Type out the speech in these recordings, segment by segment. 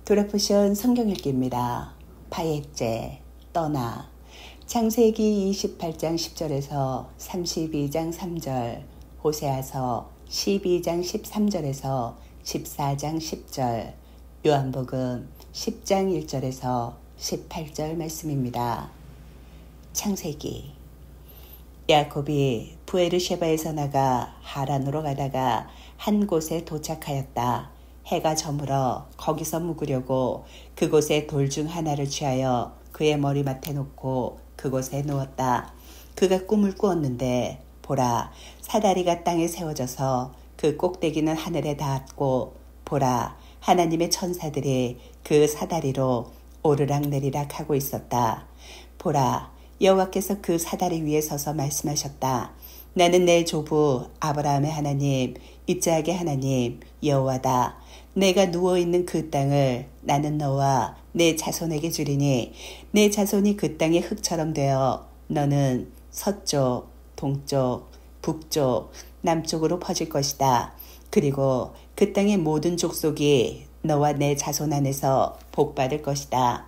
도라포션 성경 읽기입니다. 파예제, 떠나. 창세기 28장 10절에서 32장 3절, 호세아서 12장 13절에서 14장 10절, 요한복음 10장 1절에서 18절 말씀입니다. 창세기. 야곱이 부에르셰바에서 나가 하란으로 가다가 한 곳에 도착하였다. 해가 저물어 거기서 묵으려고 그곳에 돌 중 하나를 취하여 그의 머리맡에 놓고 그곳에 누웠다. 그가 꿈을 꾸었는데 보라, 사다리가 땅에 세워져서 그 꼭대기는 하늘에 닿았고 보라, 하나님의 천사들이 그 사다리로 오르락내리락 하고 있었다. 보라, 여호와께서 그 사다리 위에 서서 말씀하셨다. 나는 내 조부 아브라함의 하나님, 이스하의 하나님 여호와다. 내가 누워있는 그 땅을 나는 너와 내 자손에게 주리니 내 자손이 그 땅의 흙처럼 되어 너는 서쪽, 동쪽, 북쪽, 남쪽으로 퍼질 것이다. 그리고 그 땅의 모든 족속이 너와 내 자손 안에서 복받을 것이다.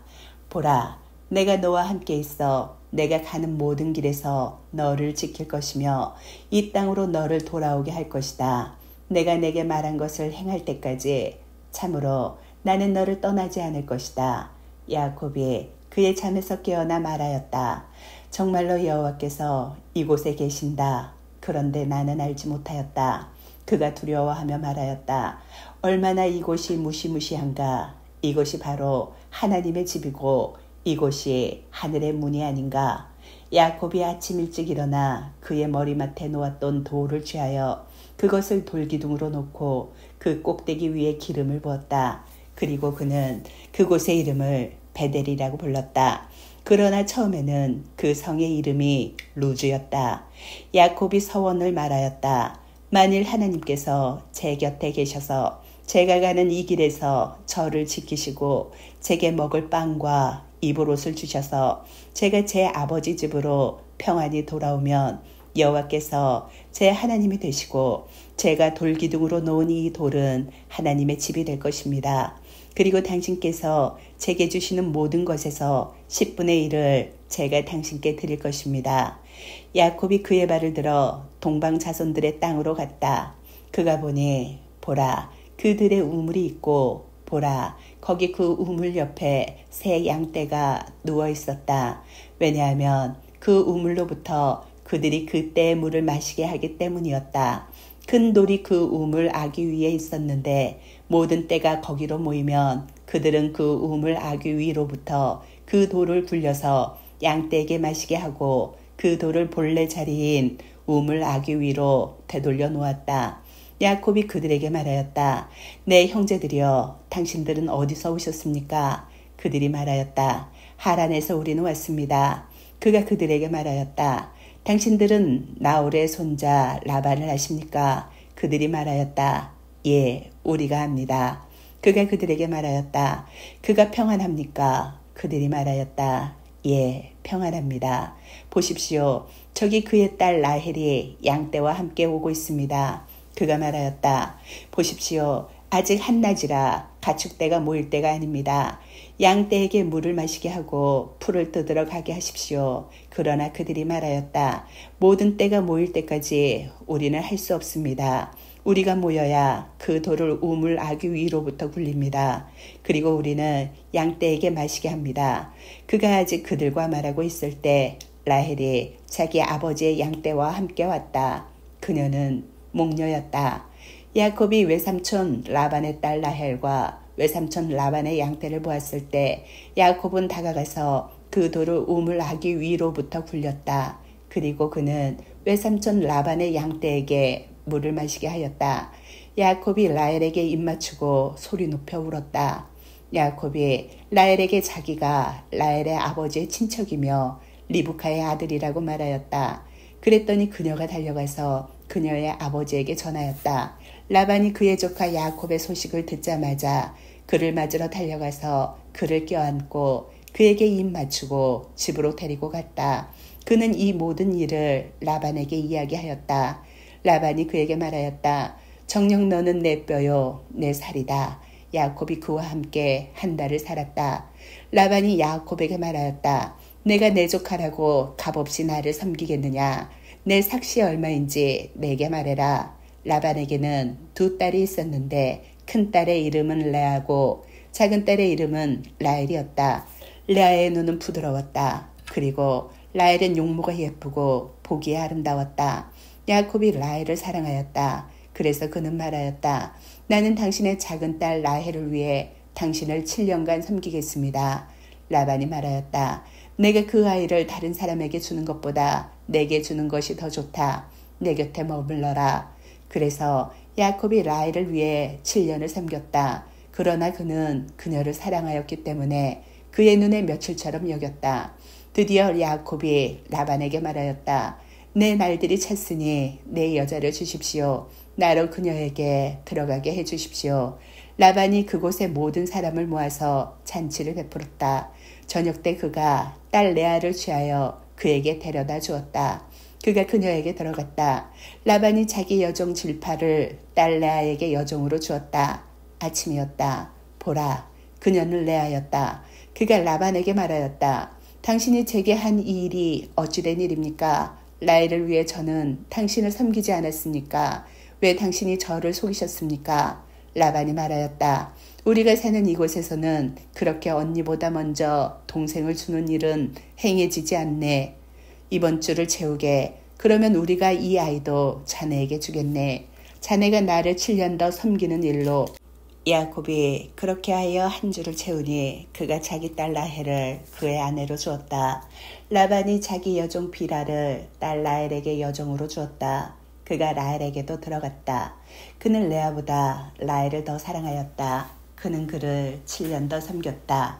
보라, 내가 너와 함께 있어 내가 가는 모든 길에서 너를 지킬 것이며 이 땅으로 너를 돌아오게 할 것이다. 내가 내게 말한 것을 행할 때까지 참으로 나는 너를 떠나지 않을 것이다. 야곱이 그의 잠에서 깨어나 말하였다. 정말로 여호와께서 이곳에 계신다. 그런데 나는 알지 못하였다. 그가 두려워하며 말하였다. 얼마나 이곳이 무시무시한가. 이곳이 바로 하나님의 집이고 이곳이 하늘의 문이 아닌가. 야곱이 아침 일찍 일어나 그의 머리맡에 놓았던 돌을 취하여 그것을 돌기둥으로 놓고 그 꼭대기 위에 기름을 부었다. 그리고 그는 그곳의 이름을 베델이라고 불렀다. 그러나 처음에는 그 성의 이름이 루즈였다. 야곱이 서원을 말하였다. 만일 하나님께서 제 곁에 계셔서 제가 가는 이 길에서 저를 지키시고 제게 먹을 빵과 입을 옷을 주셔서 제가 제 아버지 집으로 평안히 돌아오면 여호와께서 제 하나님이 되시고 제가 돌기둥으로 놓은 이 돌은 하나님의 집이 될 것입니다. 그리고 당신께서 제게 주시는 모든 것에서 10분의 1을 제가 당신께 드릴 것입니다. 야곱이 그의 발을 들어 동방 자손들의 땅으로 갔다. 그가 보니 보라, 그들의 우물이 있고 보라, 거기 그 우물 옆에 새 양떼가 누워 있었다. 왜냐하면 그 우물로부터 그들이 그 떼의 물을 마시게 하기 때문이었다. 큰 돌이 그 우물 아귀 위에 있었는데 모든 떼가 거기로 모이면 그들은 그 우물 아귀 위로부터 그 돌을 굴려서 양떼에게 마시게 하고 그 돌을 본래 자리인 우물 아귀 위로 되돌려 놓았다. 야곱이 그들에게 말하였다. 내 형제들이여, 당신들은 어디서 오셨습니까? 그들이 말하였다. 하란에서 우리는 왔습니다. 그가 그들에게 말하였다. 당신들은 나홀의 손자 라반을 아십니까? 그들이 말하였다. 예, 우리가 압니다. 그가 그들에게 말하였다. 그가 평안합니까? 그들이 말하였다. 예, 평안합니다. 보십시오. 저기 그의 딸 라헬이 양떼와 함께 오고 있습니다. 그가 말하였다. 보십시오. 아직 한낮이라 가축떼가 모일 때가 아닙니다. 양떼에게 물을 마시게 하고 풀을 뜯으러 가게 하십시오. 그러나 그들이 말하였다. 모든 떼가 모일 때까지 우리는 할 수 없습니다. 우리가 모여야 그 돌을 우물 아귀 위로부터 굴립니다. 그리고 우리는 양떼에게 마시게 합니다. 그가 아직 그들과 말하고 있을 때 라헬이 자기 아버지의 양떼와 함께 왔다. 그녀는 목녀였다. 야곱이 외삼촌 라반의 딸 라헬과 외삼촌 라반의 양떼를 보았을 때 야곱은 다가가서 그 돌을 우물 아귀 위로부터 굴렸다. 그리고 그는 외삼촌 라반의 양떼에게 물을 마시게 하였다. 야곱이 라헬에게 입맞추고 소리 높여 울었다. 야곱이 라헬에게 자기가 라헬의 아버지의 친척이며 리브카의 아들이라고 말하였다. 그랬더니 그녀가 달려가서 그녀의 아버지에게 전하였다. 라반이 그의 조카 야곱의 소식을 듣자마자 그를 맞으러 달려가서 그를 껴안고 그에게 입 맞추고 집으로 데리고 갔다. 그는 이 모든 일을 라반에게 이야기하였다. 라반이 그에게 말하였다. 정녕 너는 내 뼈요 내 살이다. 야곱이 그와 함께 한 달을 살았다. 라반이 야곱에게 말하였다. 내가 내 조카라고 값없이 나를 섬기겠느냐? 내 삭시 얼마인지 내게 말해라. 라반에게는 두 딸이 있었는데 큰 딸의 이름은 레아고 작은 딸의 이름은 라헬이었다. 레아의 눈은 부드러웠다. 그리고 라헬은 용모가 예쁘고 보기에 아름다웠다. 야곱이 라헬을 사랑하였다. 그래서 그는 말하였다. 나는 당신의 작은 딸 라헬을 위해 당신을 7년간 섬기겠습니다. 라반이 말하였다. 내가 그 아이를 다른 사람에게 주는 것보다 내게 주는 것이 더 좋다. 내 곁에 머물러라. 그래서 야곱이 라헬을 위해 7년을 섬겼다. 그러나 그는 그녀를 사랑하였기 때문에 그의 눈에 며칠처럼 여겼다. 드디어 야곱이 라반에게 말하였다. 내 날들이 찼으니 내 여자를 주십시오. 나로 그녀에게 들어가게 해주십시오. 라반이 그곳의 모든 사람을 모아서 잔치를 베풀었다. 저녁 때 그가 딸 레아를 취하여 그에게 데려다 주었다. 그가 그녀에게 들어갔다. 라반이 자기 여종 질파를 딸 레아에게 여종으로 주었다. 아침이었다. 보라, 그녀는 레아였다. 그가 라반에게 말하였다. 당신이 제게 한 이 일이 어찌된 일입니까? 라헬을 위해 저는 당신을 섬기지 않았습니까? 왜 당신이 저를 속이셨습니까? 라반이 말하였다. 우리가 사는 이곳에서는 그렇게 언니보다 먼저 동생을 주는 일은 행해지지 않네. 이번 주를 채우게. 그러면 우리가 이 아이도 자네에게 주겠네. 자네가 나를 7년 더 섬기는 일로. 야곱이 그렇게 하여 한 주를 채우니 그가 자기 딸 라헬을 그의 아내로 주었다. 라반이 자기 여종 비라를 딸 라헬에게 여종으로 주었다. 그가 라헬에게도 들어갔다. 그는 레아보다 라헬을 더 사랑하였다. 그는 그를 7년 더 섬겼다.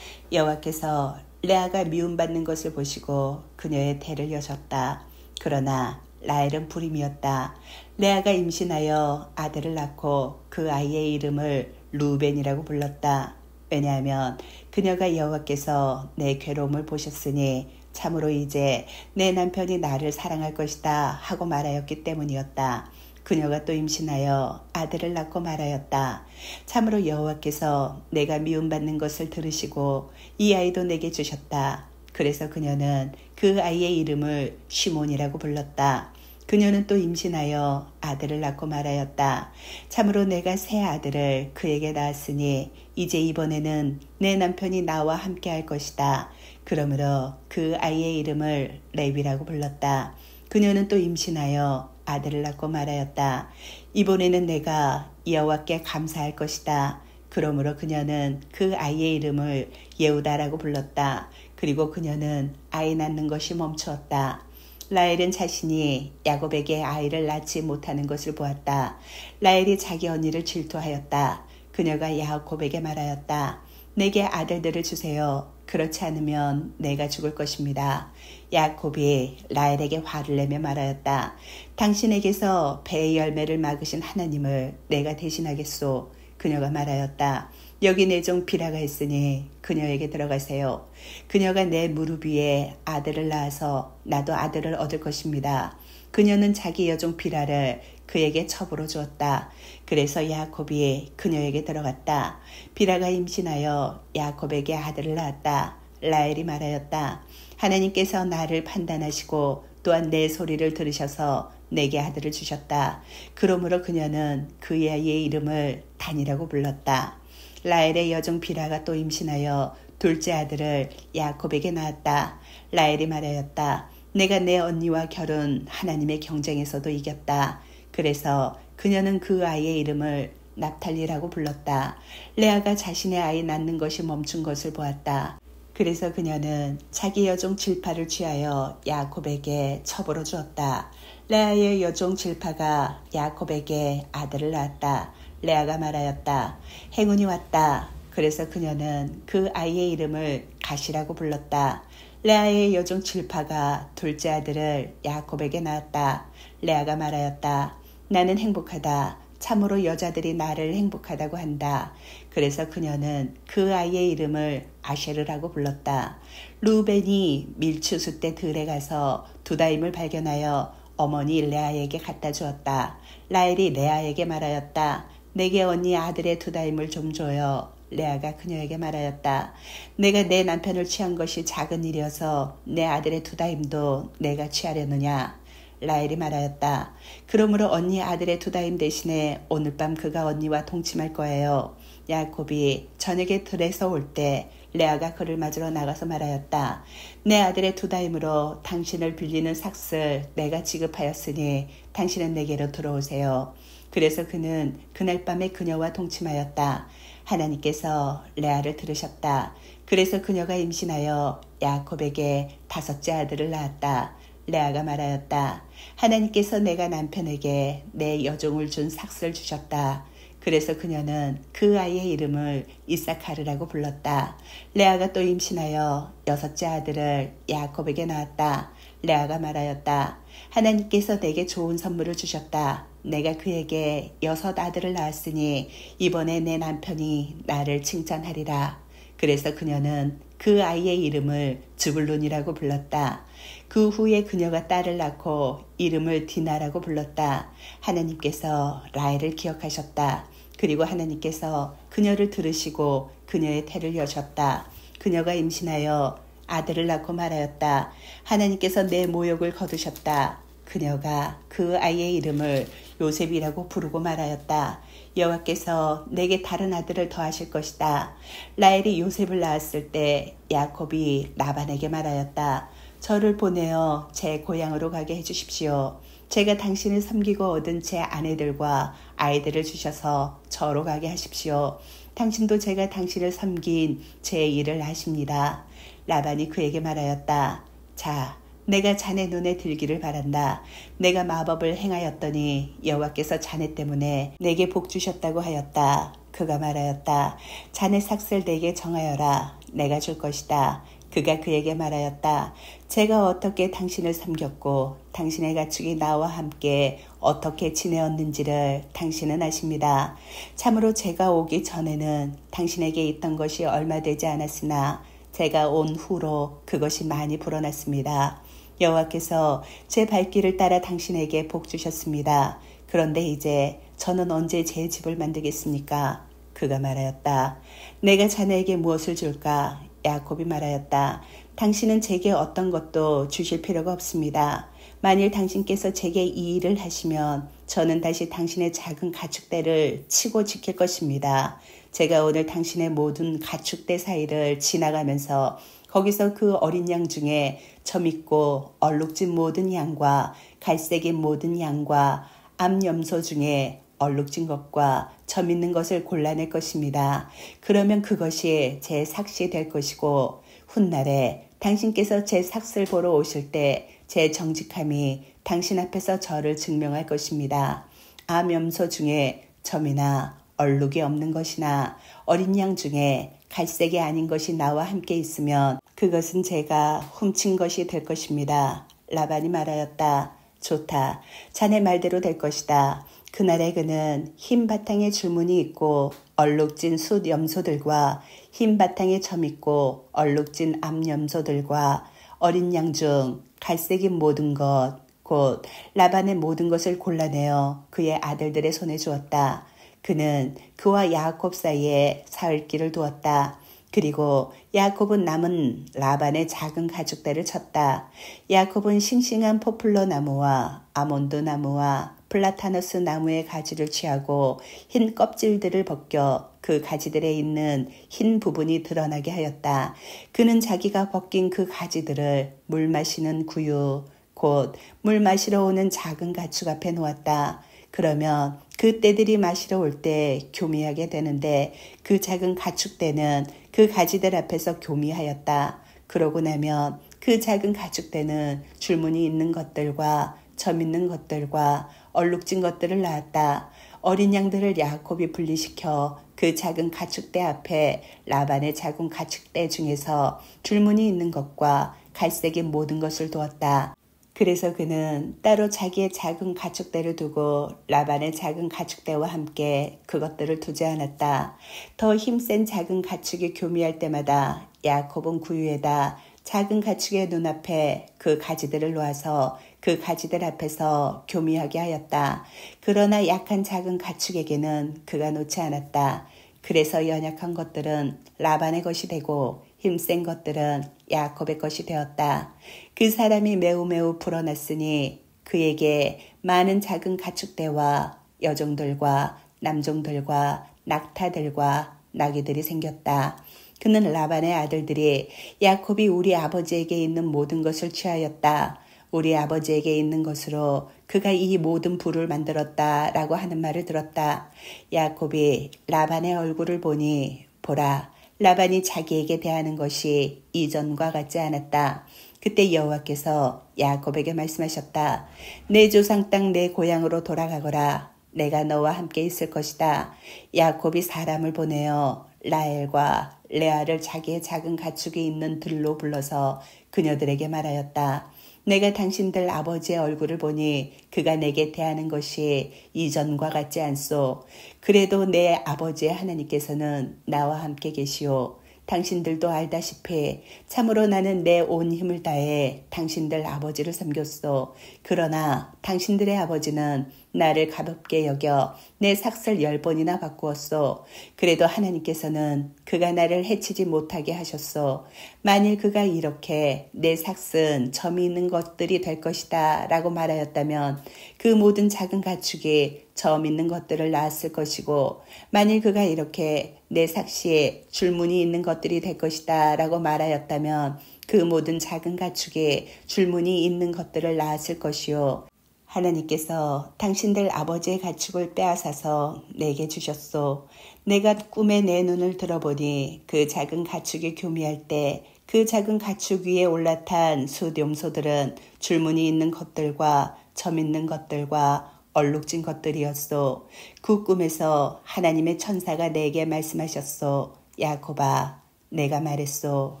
여호와께서 레아가 미움받는 것을 보시고 그녀의 태를 여셨다. 그러나 라헬은 불임이었다. 레아가 임신하여 아들을 낳고 그 아이의 이름을 루벤이라고 불렀다. 왜냐하면 그녀가 여호와께서 내 괴로움을 보셨으니 참으로 이제 내 남편이 나를 사랑할 것이다 하고 말하였기 때문이었다. 그녀가 또 임신하여 아들을 낳고 말하였다. 참으로 여호와께서 내가 미움받는 것을 들으시고 이 아이도 내게 주셨다. 그래서 그녀는 그 아이의 이름을 시몬이라고 불렀다. 그녀는 또 임신하여 아들을 낳고 말하였다. 참으로 내가 새 아들을 그에게 낳았으니 이제 이번에는 내 남편이 나와 함께 할 것이다. 그러므로 그 아이의 이름을 레위라고 불렀다. 그녀는 또 임신하여 아들을 낳고 말하였다. 이번에는 내가 여호와께 감사할 것이다. 그러므로 그녀는 그 아이의 이름을 예후다라고 불렀다. 그리고 그녀는 아이 낳는 것이 멈추었다. 라헬은 자신이 야곱에게 아이를 낳지 못하는 것을 보았다. 라헬이 자기 언니를 질투하였다. 그녀가 야곱에게 말하였다. 내게 아들들을 주세요. 그렇지 않으면 내가 죽을 것입니다. 야곱이 라헬에게 화를 내며 말하였다. 당신에게서 배의 열매를 막으신 하나님을 내가 대신하겠소. 그녀가 말하였다. 여기 내 종 비라가 있으니 그녀에게 들어가세요. 그녀가 내 무릎 위에 아들을 낳아서 나도 아들을 얻을 것입니다. 그녀는 자기 여종 비라를 그에게 첩으로 주었다. 그래서 야곱이 그녀에게 들어갔다. 비라가 임신하여 야곱에게 아들을 낳았다. 라헬이 말하였다. 하나님께서 나를 판단하시고 또한 내 소리를 들으셔서 내게 아들을 주셨다. 그러므로 그녀는 그의 아이의 이름을 단이라고 불렀다. 라헬의 여종 비라가 또 임신하여 둘째 아들을 야곱에게 낳았다. 라헬이 말하였다. 내가 내 언니와 결혼 하나님의 경쟁에서도 이겼다. 그래서 그녀는 그 아이의 이름을 납탈리라고 불렀다. 레아가 자신의 아이 낳는 것이 멈춘 것을 보았다. 그래서 그녀는 자기 여종 질파를 취하여 야곱에게 첩으로 주었다. 레아의 여종 질파가 야곱에게 아들을 낳았다. 레아가 말하였다. 행운이 왔다. 그래서 그녀는 그 아이의 이름을 가시라고 불렀다. 레아의 여종 질파가 둘째 아들을 야곱에게 낳았다. 레아가 말하였다. 나는 행복하다. 참으로 여자들이 나를 행복하다고 한다. 그래서 그녀는 그 아이의 이름을 아셰르라고 불렀다. 루벤이 밀추수 때 들에 가서 두다임을 발견하여 어머니 레아에게 갖다 주었다. 라헬이 레아에게 말하였다. 내게 언니 아들의 두다임을 좀 줘요. 레아가 그녀에게 말하였다. 내가 내 남편을 취한 것이 작은 일이어서 내 아들의 두다임도 내가 취하려느냐. 라헬이 말하였다. 그러므로 언니 아들의 두다임 대신에 오늘 밤 그가 언니와 동침할 거예요. 야곱이 저녁에 들에서 올 때 레아가 그를 맞으러 나가서 말하였다. 내 아들의 두다임으로 당신을 빌리는 삭슬 내가 지급하였으니 당신은 내게로 들어오세요. 그래서 그는 그날 밤에 그녀와 동침하였다. 하나님께서 레아를 들으셨다. 그래서 그녀가 임신하여 야곱에게 5째 아들을 낳았다. 레아가 말하였다. 하나님께서 내가 남편에게 내 여종을 준 삭슬을 주셨다. 그래서 그녀는 그 아이의 이름을 이사카르라고 불렀다. 레아가 또 임신하여 6째 아들을 야곱에게 낳았다. 레아가 말하였다. 하나님께서 내게 좋은 선물을 주셨다. 내가 그에게 6 아들을 낳았으니 이번에 내 남편이 나를 칭찬하리라. 그래서 그녀는 그 아이의 이름을 즈불룬이라고 불렀다. 그 후에 그녀가 딸을 낳고 이름을 디나라고 불렀다. 하나님께서 라헬을 기억하셨다. 그리고 하나님께서 그녀를 들으시고 그녀의 태를 여셨다. 그녀가 임신하여 아들을 낳고 말하였다. 하나님께서 내 모욕을 거두셨다. 그녀가 그 아이의 이름을 요셉이라고 부르고 말하였다. 여호와께서 내게 다른 아들을 더하실 것이다. 라헬이 요셉을 낳았을 때 야곱이 라반에게 말하였다. 저를 보내어 제 고향으로 가게 해주십시오. 제가 당신을 섬기고 얻은 제 아내들과 아이들을 주셔서 저로 가게 하십시오. 당신도 제가 당신을 섬긴 제 일을 하십니다. 라반이 그에게 말하였다. 자, 내가 자네 눈에 들기를 바란다. 내가 마법을 행하였더니 여호와께서 자네 때문에 내게 복 주셨다고 하였다. 그가 말하였다. 자네 삭슬 내게 정하여라. 내가 줄 것이다. 그가 그에게 말하였다. 제가 어떻게 당신을 섬겼고 당신의 가축이 나와 함께 어떻게 지내었는지를 당신은 아십니다. 참으로 제가 오기 전에는 당신에게 있던 것이 얼마 되지 않았으나 제가 온 후로 그것이 많이 불어났습니다. 여호와께서 제 발길을 따라 당신에게 복 주셨습니다. 그런데 이제 저는 언제 제 집을 만들겠습니까? 그가 말하였다. 내가 자네에게 무엇을 줄까? 야곱이 말하였다. 당신은 제게 어떤 것도 주실 필요가 없습니다. 만일 당신께서 제게 이 일을 하시면 저는 다시 당신의 작은 가축대를 치고 지킬 것입니다. 제가 오늘 당신의 모든 가축대 사이를 지나가면서 거기서 그 어린 양 중에 점있고 얼룩진 모든 양과 갈색인 모든 양과 암염소 중에 얼룩진 것과 점 있는 것을 골라낼 것입니다. 그러면 그것이 제 삭시 될 것이고 훗날에 당신께서 제 삭슬 보러 오실 때 제 정직함이 당신 앞에서 저를 증명할 것입니다. 암염소 중에 점이나 얼룩이 없는 것이나 어린 양 중에 갈색이 아닌 것이 나와 함께 있으면 그것은 제가 훔친 것이 될 것입니다. 라반이 말하였다. 좋다. 자네 말대로 될 것이다. 그날에 그는 흰 바탕에 줄무늬 있고 얼룩진 숫 염소들과 흰 바탕에 점 있고 얼룩진 암염소들과 어린 양 중 갈색인 모든 것, 곧 라반의 모든 것을 골라내어 그의 아들들의 손에 주었다. 그는 그와 야곱 사이에 사흘길을 두었다. 그리고 야곱은 남은 라반의 작은 가축대를 쳤다. 야곱은 싱싱한 포플러 나무와 아몬드 나무와 플라타너스 나무의 가지를 취하고 흰 껍질들을 벗겨 그 가지들에 있는 흰 부분이 드러나게 하였다. 그는 자기가 벗긴 그 가지들을 물 마시는 구유, 곧 물 마시러 오는 작은 가축 앞에 놓았다. 그러면 그 떼들이 마시러 올 때 교미하게 되는데 그 작은 가축대는 그 가지들 앞에서 교미하였다. 그러고 나면 그 작은 가축대는 줄무늬 있는 것들과 점 있는 것들과 얼룩진 것들을 낳았다. 어린 양들을 야곱이 분리시켜 그 작은 가축대 앞에 라반의 작은 가축대 중에서 줄무늬 있는 것과 갈색인 모든 것을 두었다. 그래서 그는 따로 자기의 작은 가축대를 두고 라반의 작은 가축대와 함께 그것들을 두지 않았다. 더 힘센 작은 가축이 교미할 때마다 야곱은 구유에다 작은 가축의 눈앞에 그 가지들을 놓아서 그 가지들 앞에서 교미하게 하였다. 그러나 약한 작은 가축에게는 그가 놓지 않았다. 그래서 연약한 것들은 라반의 것이 되고 힘센 것들은 야곱의 것이 되었다. 그 사람이 매우 불어났으니 그에게 많은 작은 가축대와 여종들과 남종들과 낙타들과 나귀들이 생겼다. 그는 라반의 아들들이 야곱이 우리 아버지에게 있는 모든 것을 취하였다. 우리 아버지에게 있는 것으로 그가 이 모든 부를 만들었다라고 하는 말을 들었다. 야곱이 라반의 얼굴을 보니 보라, 라반이 자기에게 대하는 것이 이전과 같지 않았다. 그때 여호와께서 야곱에게 말씀하셨다. 내 조상 땅 내 고향으로 돌아가거라. 내가 너와 함께 있을 것이다. 야곱이 사람을 보내어 라헬과 레아를 자기의 작은 가축이 있는 들로 불러서 그녀들에게 말하였다. 내가 당신들 아버지의 얼굴을 보니 그가 내게 대하는 것이 이전과 같지 않소. 그래도 내 아버지의 하나님께서는 나와 함께 계시오. 당신들도 알다시피 참으로 나는 내 온 힘을 다해 당신들 아버지를 섬겼소. 그러나 당신들의 아버지는 나를 가볍게 여겨 내 삭슬 10번이나 바꾸었소. 그래도 하나님께서는 그가 나를 해치지 못하게 하셨소. 만일 그가 이렇게 내 삭은 점이 있는 것들이 될 것이다 라고 말하였다면 그 모든 작은 가축이 점 있는 것들을 낳았을 것이고, 만일 그가 이렇게 내 삭시에 줄무늬 있는 것들이 될 것이다 라고 말하였다면 그 모든 작은 가축이 줄무늬 있는 것들을 낳았을 것이요. 하나님께서 당신들 아버지의 가축을 빼앗아서 내게 주셨소. 내가 꿈에 내 눈을 들어보니 그 작은 가축이 교미할 때 그 작은 가축 위에 올라탄 수염소들은 줄무늬 있는 것들과 점 있는 것들과 얼룩진 것들이었소. 그 꿈에서 하나님의 천사가 내게 말씀하셨소. 야곱아, 내가 말했소.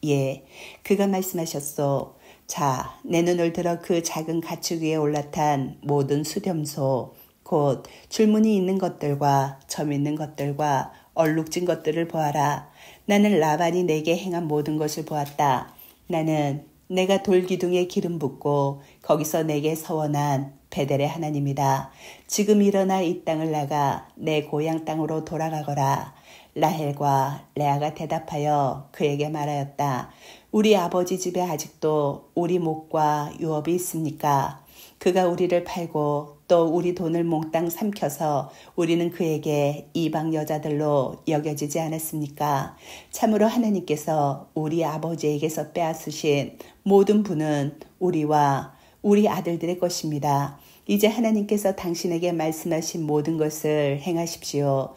예, 그가 말씀하셨소. 자, 내 눈을 들어 그 작은 가축 위에 올라탄 모든 수렴소, 곧 줄무늬 있는 것들과 점 있는 것들과 얼룩진 것들을 보아라. 나는 라반이 내게 행한 모든 것을 보았다. 나는 내가 돌기둥에 기름 붓고 거기서 내게 서원한 베델의 하나님이다. 지금 일어나 이 땅을 나가 내 고향 땅으로 돌아가거라. 라헬과 레아가 대답하여 그에게 말하였다. 우리 아버지 집에 아직도 우리 목과 유업이 있습니까? 그가 우리를 팔고 또 우리 돈을 몽땅 삼켜서 우리는 그에게 이방 여자들로 여겨지지 않았습니까? 참으로 하나님께서 우리 아버지에게서 빼앗으신 모든 분은 우리와 우리 아들들의 것입니다. 이제 하나님께서 당신에게 말씀하신 모든 것을 행하십시오.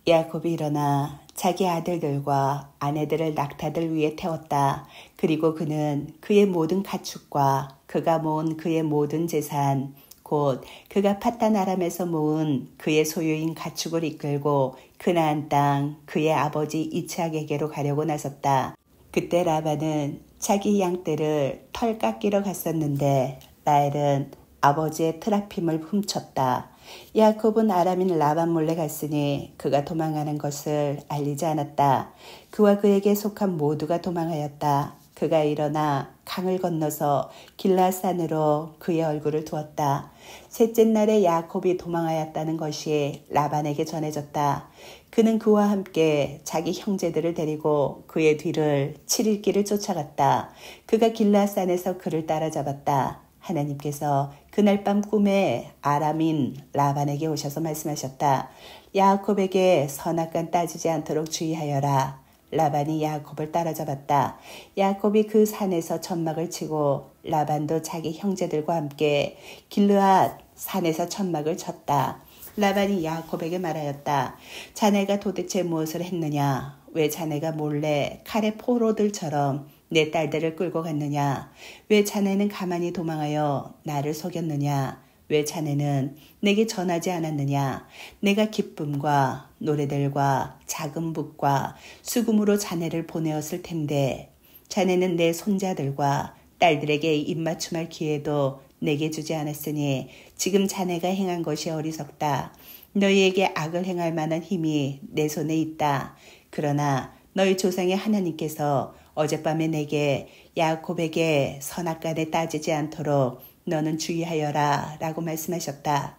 야곱이 일어나 자기 아들들과 아내들을 낙타들 위에 태웠다. 그리고 그는 그의 모든 가축과 그가 모은 그의 모든 재산, 곧 그가 파단 아람에서 모은 그의 소유인 가축을 이끌고 그나안 땅 그의 아버지 이삭에게로 가려고 나섰다. 그때 라반은 자기 양떼를 털 깎이러 갔었는데 라헬은 아버지의 트라핌을 훔쳤다. 야곱은 아람인 라반 몰래 갔으니 그가 도망하는 것을 알리지 않았다. 그와 그에게 속한 모두가 도망하였다. 그가 일어나 강을 건너서 길라산으로 그의 얼굴을 두었다. 셋째 날에 야곱이 도망하였다는 것이 라반에게 전해졌다. 그는 그와 함께 자기 형제들을 데리고 그의 뒤를 7일 길을 쫓아갔다. 그가 길라산에서 그를 따라잡았다. 하나님께서 그날 밤 꿈에 아람인 라반에게 오셔서 말씀하셨다. 야곱에게 선악간 따지지 않도록 주의하여라. 라반이 야곱을 따라잡았다. 야곱이 그 산에서 천막을 치고 라반도 자기 형제들과 함께 길르앗 산에서 천막을 쳤다. 라반이 야곱에게 말하였다. 자네가 도대체 무엇을 했느냐? 왜 자네가 몰래 칼의 포로들처럼 내 딸들을 끌고 갔느냐? 왜 자네는 가만히 도망하여 나를 속였느냐? 왜 자네는 내게 전하지 않았느냐? 내가 기쁨과 노래들과 작은 북과 수금으로 자네를 보내었을 텐데 자네는 내 손자들과 딸들에게 입맞춤할 기회도 내게 주지 않았으니 지금 자네가 행한 것이 어리석다. 너희에게 악을 행할 만한 힘이 내 손에 있다. 그러나 너희 조상의 하나님께서 어젯밤에 내게 야곱에게 선악간에 따지지 않도록 너는 주의하여라 라고 말씀하셨다.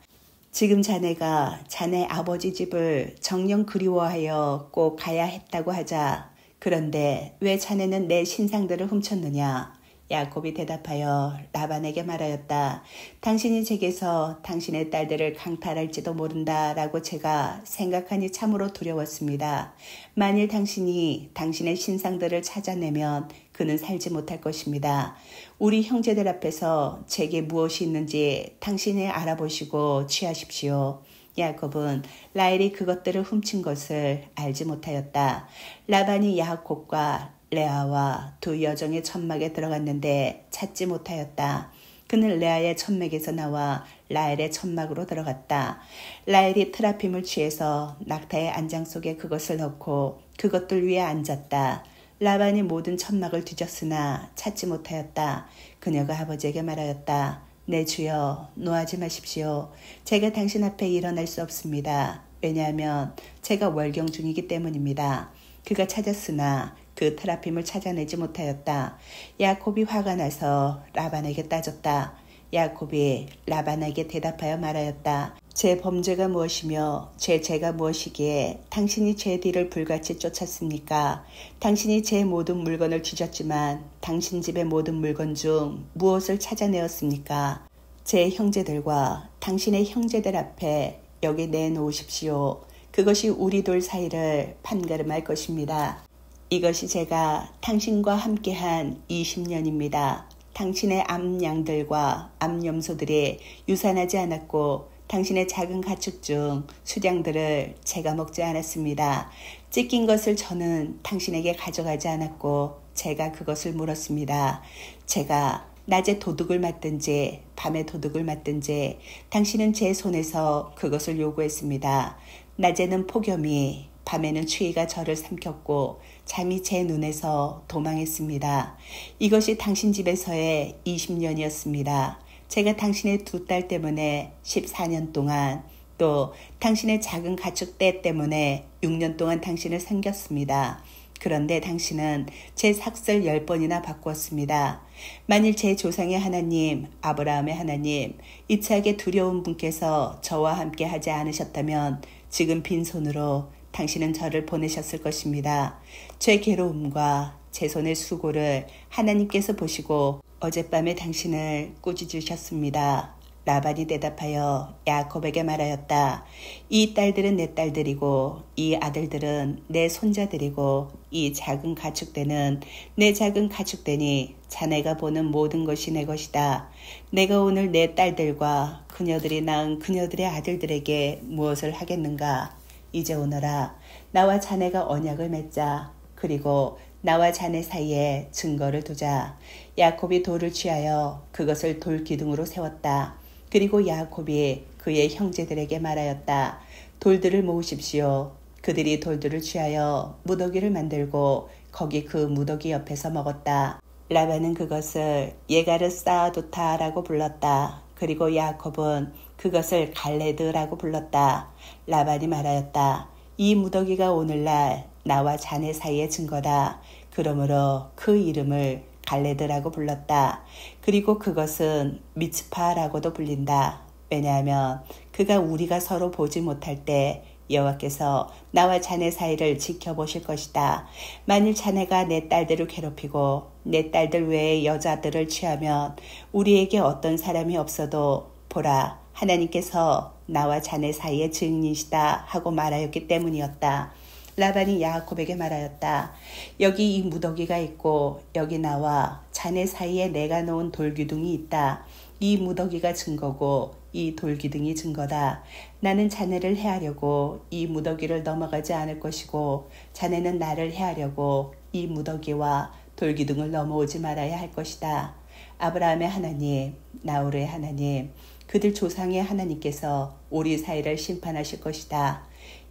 지금 자네가 자네 아버지 집을 정녕 그리워하여 꼭 가야 했다고 하자. 그런데 왜 자네는 내 신상들을 훔쳤느냐? 야곱이 대답하여 라반에게 말하였다. 당신이 제게서 당신의 딸들을 강탈할지도 모른다라고 제가 생각하니 참으로 두려웠습니다. 만일 당신이 당신의 신상들을 찾아내면 그는 살지 못할 것입니다. 우리 형제들 앞에서 제게 무엇이 있는지 당신이 알아보시고 취하십시오. 야곱은 라헬이 그것들을 훔친 것을 알지 못하였다. 라반이 야곱과 레아와 두 여종의 천막에 들어갔는데 찾지 못하였다. 그는 레아의 천막에서 나와 라헬의 천막으로 들어갔다. 라헬이 트라핌을 취해서 낙타의 안장 속에 그것을 넣고 그것들 위에 앉았다. 라반이 모든 천막을 뒤졌으나 찾지 못하였다. 그녀가 아버지에게 말하였다. 내 주여, 노하지 마십시오. 제가 당신 앞에 일어날 수 없습니다. 왜냐하면 제가 월경 중이기 때문입니다. 그가 찾았으나 그 트라핌을 찾아내지 못하였다. 야곱이 화가 나서 라반에게 따졌다. 야곱이 라반에게 대답하여 말하였다. 제 범죄가 무엇이며 제 죄가 무엇이기에 당신이 제 뒤를 불같이 쫓았습니까? 당신이 제 모든 물건을 뒤졌지만 당신 집의 모든 물건 중 무엇을 찾아내었습니까? 제 형제들과 당신의 형제들 앞에 여기 내놓으십시오. 그것이 우리 둘 사이를 판가름할 것입니다. 이것이 제가 당신과 함께한 20년입니다. 당신의 암양들과 암염소들이 유산하지 않았고 당신의 작은 가축 중 수량들을 제가 먹지 않았습니다. 찢긴 것을 저는 당신에게 가져가지 않았고 제가 그것을 물었습니다. 제가 낮에 도둑을 맞든지 밤에 도둑을 맞든지 당신은 제 손에서 그것을 요구했습니다. 낮에는 폭염이 밤에는 추위가 저를 삼켰고 잠이 제 눈에서 도망했습니다. 이것이 당신 집에서의 20년이었습니다. 제가 당신의 두 딸 때문에 14년 동안 또 당신의 작은 가축 떼 때문에 6년 동안 당신을 섬겼습니다. 그런데 당신은 제 삭슬 10번이나 바꾸었습니다. 만일 제 조상의 하나님, 아브라함의 하나님, 이삭의 두려운 분께서 저와 함께 하지 않으셨다면 지금 빈손으로 당신은 저를 보내셨을 것입니다. 제 괴로움과 제 손의 수고를 하나님께서 보시고 어젯밤에 당신을 꾸짖으셨습니다. 라반이 대답하여 야곱에게 말하였다. 이 딸들은 내 딸들이고 이 아들들은 내 손자들이고 이 작은 가축대는 내 작은 가축대니 자네가 보는 모든 것이 내 것이다. 내가 오늘 내 딸들과 그녀들이 낳은 그녀들의 아들들에게 무엇을 하겠는가? 이제 오너라. 나와 자네가 언약을 맺자. 그리고 나와 자네 사이에 증거를 두자. 야곱이 돌을 취하여 그것을 돌 기둥으로 세웠다. 그리고 야곱이 그의 형제들에게 말하였다. 돌들을 모으십시오. 그들이 돌들을 취하여 무더기를 만들고 거기 그 무더기 옆에서 먹었다. 라반은 그것을 예가르 사두타라고 불렀다. 그리고 야곱은 그것을 갈레드라고 불렀다. 라반이 말하였다. 이 무더기가 오늘날 나와 자네 사이의 증거다. 그러므로 그 이름을 갈레드라고 불렀다. 그리고 그것은 미츠파라고도 불린다. 왜냐하면 그가 우리가 서로 보지 못할 때 여호와께서 나와 자네 사이를 지켜보실 것이다. 만일 자네가 내 딸들을 괴롭히고 내 딸들 외의 여자들을 취하면 우리에게 어떤 사람이 없어도 보라, 하나님께서 나와 자네 사이의 증인이시다 하고 말하였기 때문이었다. 라반이 야곱에게 말하였다. 여기 이 무더기가 있고 여기 나와 자네 사이에 내가 놓은 돌기둥이 있다. 이 무더기가 증거고 이 돌기둥이 증거다. 나는 자네를 해하려고 이 무더기를 넘어가지 않을 것이고 자네는 나를 해하려고 이 무더기와 돌기둥을 넘어오지 말아야 할 것이다. 아브라함의 하나님, 나홀의 하나님, 그들 조상의 하나님께서 우리 사이를 심판하실 것이다.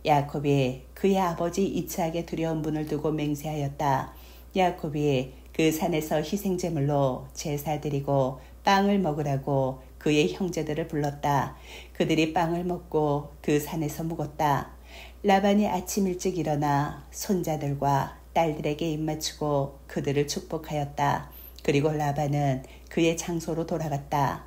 야곱이 그의 아버지 이삭의 두려운 분을 두고 맹세하였다. 야곱이 그 산에서 희생제물로 제사드리고 빵을 먹으라고 그의 형제들을 불렀다. 그들이 빵을 먹고 그 산에서 묵었다. 라반이 아침 일찍 일어나 손자들과 딸들에게 입맞추고 그들을 축복하였다. 그리고 라반은 그의 장소로 돌아갔다.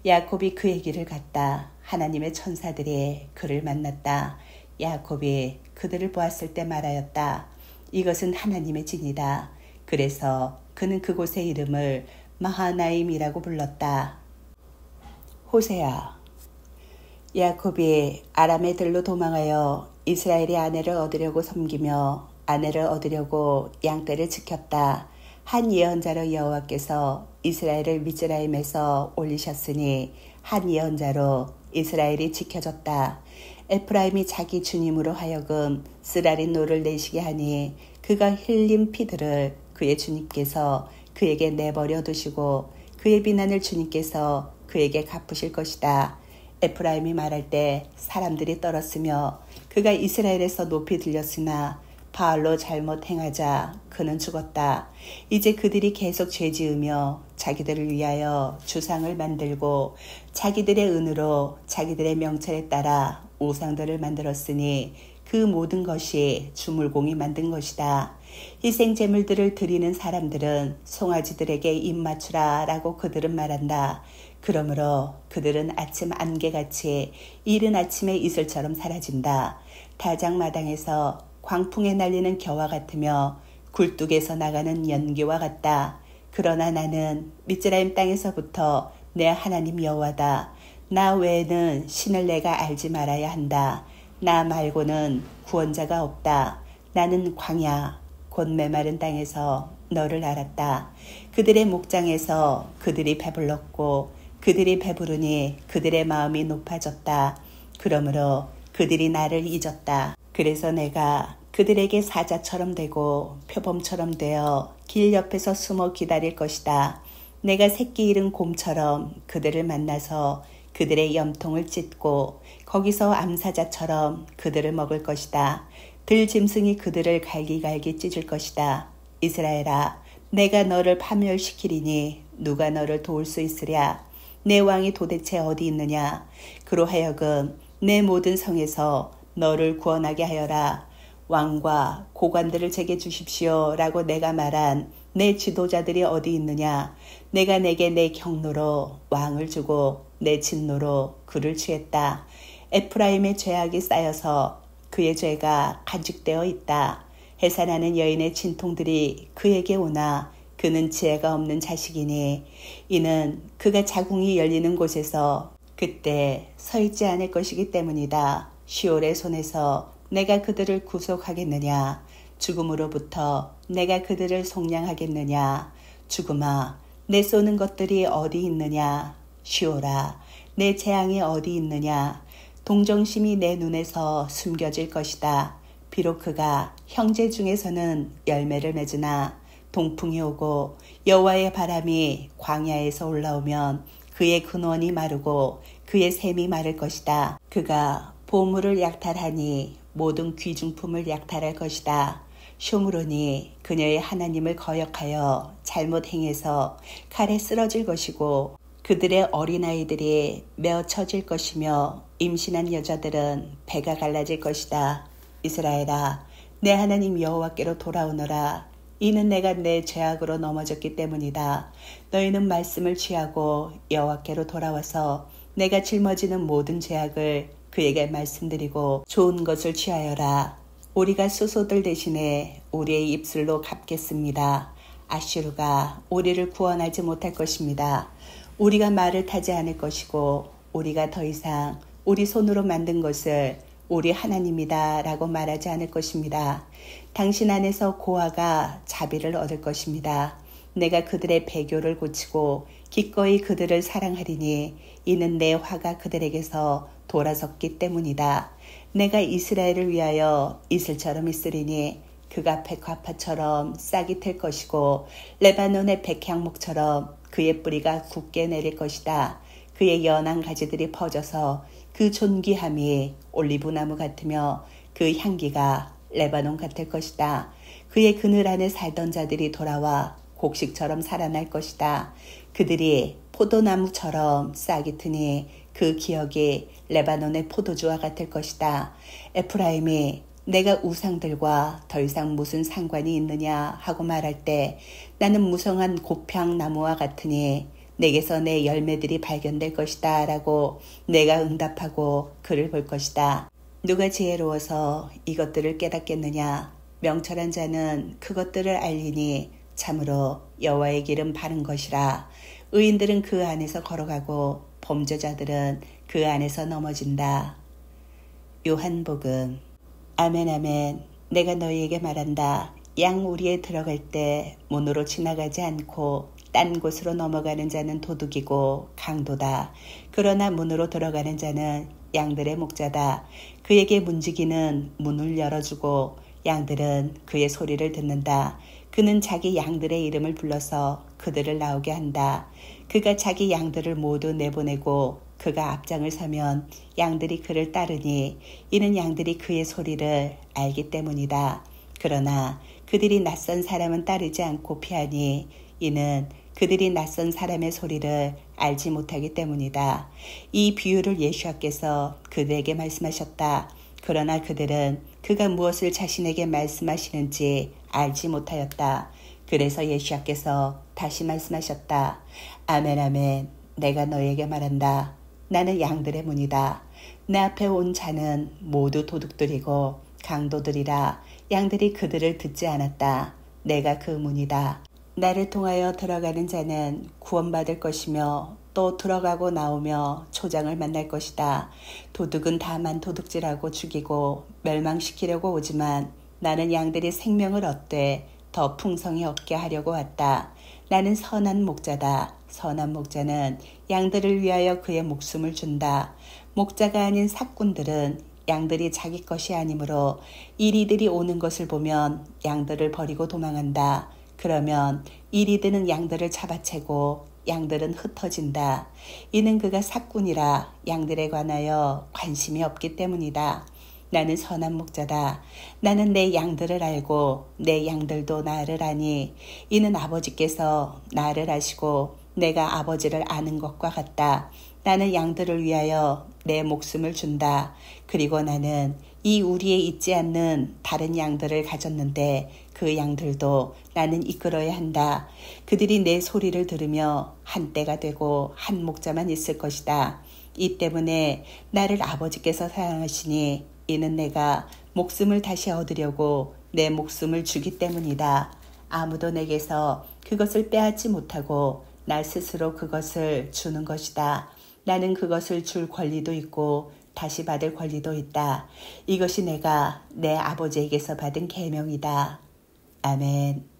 야곱이 그의 길을 갔다. 하나님의 천사들이 그를 만났다. 야곱이 그들을 보았을 때 말하였다. 이것은 하나님의 진이다. 그래서 그는 그곳의 이름을 마하나임이라고 불렀다. 호세아. 야곱이 아람의 들로 도망하여 이스라엘의 아내를 얻으려고 섬기며 아내를 얻으려고 양떼를 지켰다. 한 예언자로 여호와께서 이스라엘을 미즈라임에서 올리셨으니 한 예언자로 이스라엘이 지켜졌다. 에프라임이 자기 주님으로 하여금 쓰라린 노를 내시게 하니 그가 흘린 피들을 그의 주님께서 그에게 내버려 두시고 그의 비난을 주님께서 그에게 갚으실 것이다. 에프라임이 말할 때 사람들이 떨었으며 그가 이스라엘에서 높이 들렸으나 바알로 잘못 행하자 그는 죽었다. 이제 그들이 계속 죄지으며 자기들을 위하여 주상을 만들고 자기들의 은으로 자기들의 명철에 따라 우상들을 만들었으니 그 모든 것이 주물공이 만든 것이다. 희생제물들을 드리는 사람들은 송아지들에게 입맞추라 라고 그들은 말한다. 그러므로 그들은 아침 안개같이 이른 아침의 이슬처럼 사라진다. 다장마당에서 광풍에 날리는 겨와 같으며 굴뚝에서 나가는 연기와 같다. 그러나 나는 미즈라임 땅에서부터 내 하나님 여호와다. 나 외에는 신을 내가 알지 말아야 한다. 나 말고는 구원자가 없다. 나는 광야 곧 메마른 땅에서 너를 알았다. 그들의 목장에서 그들이 배불렀고 그들이 배부르니 그들의 마음이 높아졌다. 그러므로 그들이 나를 잊었다. 그래서 내가 그들에게 사자처럼 되고 표범처럼 되어 길 옆에서 숨어 기다릴 것이다. 내가 새끼 잃은 곰처럼 그들을 만나서 그들의 염통을 찢고 거기서 암사자처럼 그들을 먹을 것이다. 들짐승이 그들을 갈기갈기 찢을 것이다. 이스라엘아, 내가 너를 파멸시키리니 누가 너를 도울 수 있으랴. 내 왕이 도대체 어디 있느냐. 그로하여금 내 모든 성에서 너를 구원하게 하여라. 왕과 고관들을 제게 주십시오 라고 내가 말한 내 지도자들이 어디 있느냐. 내가 내게 내 경로로 왕을 주고 내 진노로 그를 취했다. 에프라임의 죄악이 쌓여서 그의 죄가 간직되어 있다. 해산하는 여인의 진통들이 그에게 오나 그는 지혜가 없는 자식이니 이는 그가 자궁이 열리는 곳에서 그때 서 있지 않을 것이기 때문이다. 시올의 손에서 내가 그들을 구속하겠느냐. 죽음으로부터 내가 그들을 속량하겠느냐. 죽음아, 내 쏘는 것들이 어디 있느냐. 시올아, 내 재앙이 어디 있느냐. 동정심이 내 눈에서 숨겨질 것이다. 비록 그가 형제 중에서는 열매를 맺으나 동풍이 오고 여호와의 바람이 광야에서 올라오면 그의 근원이 마르고 그의 샘이 마를 것이다. 그가 보물을 약탈하니 모든 귀중품을 약탈할 것이다. 쇼므로니 그녀의 하나님을 거역하여 잘못 행해서 칼에 쓰러질 것이고 그들의 어린아이들이 메어 쳐질 것이며 임신한 여자들은 배가 갈라질 것이다. 이스라엘아, 내 하나님 여호와께로 돌아오너라. 이는 내가 내 죄악으로 넘어졌기 때문이다. 너희는 말씀을 취하고 여호와께로 돌아와서 내가 짊어지는 모든 죄악을 그에게 말씀드리고 좋은 것을 취하여라. 우리가 수소들 대신에 우리의 입술로 갚겠습니다. 아슈르가 우리를 구원하지 못할 것입니다. 우리가 말을 타지 않을 것이고 우리가 더 이상 우리 손으로 만든 것을 우리 하나님이다 라고 말하지 않을 것입니다. 당신 안에서 고아가 자비를 얻을 것입니다. 내가 그들의 배교를 고치고 기꺼이 그들을 사랑하리니 이는 내 화가 그들에게서 돌아섰기 때문이다. 내가 이스라엘을 위하여 이슬처럼 있으리니 그가 백화파처럼 싹이 틀 것이고 레바논의 백향목처럼 그의 뿌리가 굳게 내릴 것이다. 그의 연한 가지들이 퍼져서 그 존귀함이 올리브나무 같으며 그 향기가 레바논 같을 것이다. 그의 그늘 안에 살던 자들이 돌아와 곡식처럼 살아날 것이다. 그들이 포도나무처럼 싹이 트니 그 기억이 레바논의 포도주와 같을 것이다. 에프라임이 내가 우상들과 더 이상 무슨 상관이 있느냐 하고 말할 때 나는 무성한 곱향나무와 같으니 내게서 내 열매들이 발견될 것이다 라고 내가 응답하고 그를 볼 것이다. 누가 지혜로워서 이것들을 깨닫겠느냐? 명철한 자는 그것들을 알리니 참으로 여호와의 길은 바른 것이라. 의인들은 그 안에서 걸어가고 범죄자들은 그 안에서 넘어진다. 요한복음. 아멘 아멘. 내가 너희에게 말한다. 양 우리에 들어갈 때 문으로 지나가지 않고 딴 곳으로 넘어가는 자는 도둑이고 강도다. 그러나 문으로 들어가는 자는 양들의 목자다. 그에게 문지기는 문을 열어주고 양들은 그의 소리를 듣는다. 그는 자기 양들의 이름을 불러서 그들을 나오게 한다. 그가 자기 양들을 모두 내보내고 그가 앞장을 서면 양들이 그를 따르니 이는 양들이 그의 소리를 알기 때문이다. 그러나 그들이 낯선 사람은 따르지 않고 피하니 이는 그들이 낯선 사람의 소리를 알지 못하기 때문이다. 이 비유를 예수께서 그들에게 말씀하셨다. 그러나 그들은 그가 무엇을 자신에게 말씀하시는지 알지 못하였다. 그래서 예수께서 다시 말씀하셨다. 아멘 아멘. 내가 너에게 말한다. 나는 양들의 문이다. 내 앞에 온 자는 모두 도둑들이고 강도들이라. 양들이 그들을 듣지 않았다. 내가 그 문이다. 나를 통하여 들어가는 자는 구원받을 것이며 또 들어가고 나오며 초장을 만날 것이다. 도둑은 다만 도둑질하고 죽이고 멸망시키려고 오지만 나는 양들이 생명을 얻되 더 풍성히 얻게 하려고 왔다. 나는 선한 목자다. 선한 목자는 양들을 위하여 그의 목숨을 준다. 목자가 아닌 삭군들은 양들이 자기 것이 아니므로 이리들이 오는 것을 보면 양들을 버리고 도망한다. 그러면 이리들은 양들을 잡아채고 양들은 흩어진다. 이는 그가 삭군이라 양들에 관하여 관심이 없기 때문이다. 나는 선한 목자다. 나는 내 양들을 알고 내 양들도 나를 아니. 이는 아버지께서 나를 아시고 내가 아버지를 아는 것과 같다. 나는 양들을 위하여 내 목숨을 준다. 그리고 나는 이 우리에 있지 않는 다른 양들을 가졌는데 그 양들도 나는 이끌어야 한다. 그들이 내 소리를 들으며 한 떼가 되고 한 목자만 있을 것이다. 이 때문에 나를 아버지께서 사랑하시니 이는 내가 목숨을 다시 얻으려고 내 목숨을 주기 때문이다. 아무도 내게서 그것을 빼앗지 못하고 나 스스로 그것을 주는 것이다. 나는 그것을 줄 권리도 있고 다시 받을 권리도 있다. 이것이 내가 내 아버지에게서 받은 계명이다. 아멘.